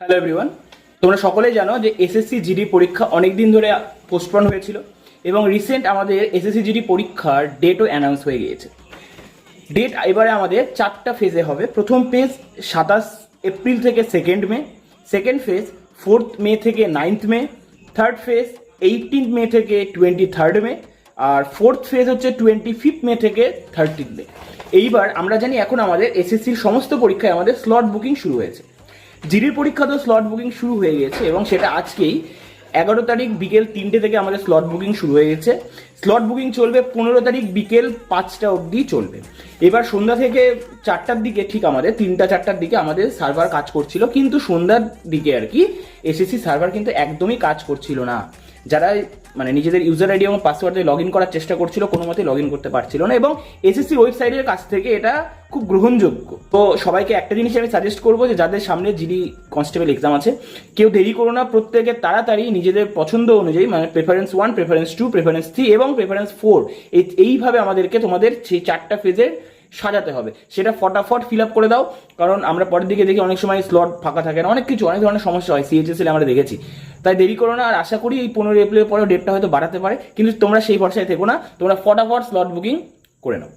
Hello everyone, তোমরা সকলেই জানো যে এসএসসি জিডি পরীক্ষা অনেক দিন ধরে পোস্টপোন হয়েছিল এবং রিসেন্ট আমাদের এসএসসি জিডি পরীক্ষার ডেটও অ্যানাউন্স হয়ে গিয়েছে। ডেট এবারে আমাদের 4টা ফেজে হবে। প্রথম ফেজ 27 এপ্রিল থেকে 2 মে, সেকেন্ড ফেজ 4 মে থেকে 9 মে, থার্ড ফেজ 18 মে থেকে 23 মে, আর ফোর্থ ফেজ হচ্ছে 25 মে থেকে 30 মে। এইবার আমরা জানি এখন আমাদের এসএসসির সমস্ত পরীক্ষায় আমাদের স্লট বুকিং শুরু হয়েছে। জিডির পরীক্ষা তো স্লট বুকিং শুরু হয়ে গেছে এবং সেটা আজকেই 11 তারিখ বিকেল 3টে থেকে আমাদের স্লট বুকিং শুরু হয়ে গেছে। স্লট বুকিং চলবে 15 তারিখ বিকেল 5টা অবধি চলবে। এবার সন্ধ্যা থেকে 4টার দিকে, ঠিক আমাদের 3টা-4টার দিকে আমাদের সার্ভার কাজ করছিল, কিন্তু সন্ধ্যার দিকে আর কি এসএসসি সার্ভার কিন্তু একদমই কাজ করছিল না। যারা মানে নিজেদের ইউজার আইডি এবং পাসওয়ার্ড দিয়ে লগ ইন করার চেষ্টা করছিল, কোনো মতে লগ ইন করতে পারছিল না এবং এসএসসি ওয়েবসাইটের কাছ থেকে এটা খুব গ্রহণযোগ্য। তো সবাইকে একটা জিনিস আমি সাজেস্ট করবো যে যাদের সামনে জিডি কনস্টেবল এক্সাম আছে, কেউ দেরি করো না, প্রত্যেকে তাড়াতাড়ি নিজেদের পছন্দ অনুযায়ী মানে প্রেফারেন্স 1, প্রেফারেন্স 2, প্রেফারেন্স 3 এবং প্রেফারেন্স 4 এইভাবে আমাদেরকে তোমাদের সেই 4টা ফেজের সাজাতে হবে। সেটা ফটাফট ফিল আপ করে দাও, কারণ আমরা পরের দিকে দেখি অনেক সময় স্লট ফাঁকা থাকে না, অনেক ধরনের সমস্যা হয় সিএইচএসএল আমরা দেখেছি। তাই দেরি করো না, আর আশা করি এই 15 এপ্রিলের পরেও ডেটটা হয়তো বাড়াতে পারে, কিন্তু তোমরা সেই ভরসায় থেকো না, তোমরা ফটাফট স্লট বুকিং করে নাও।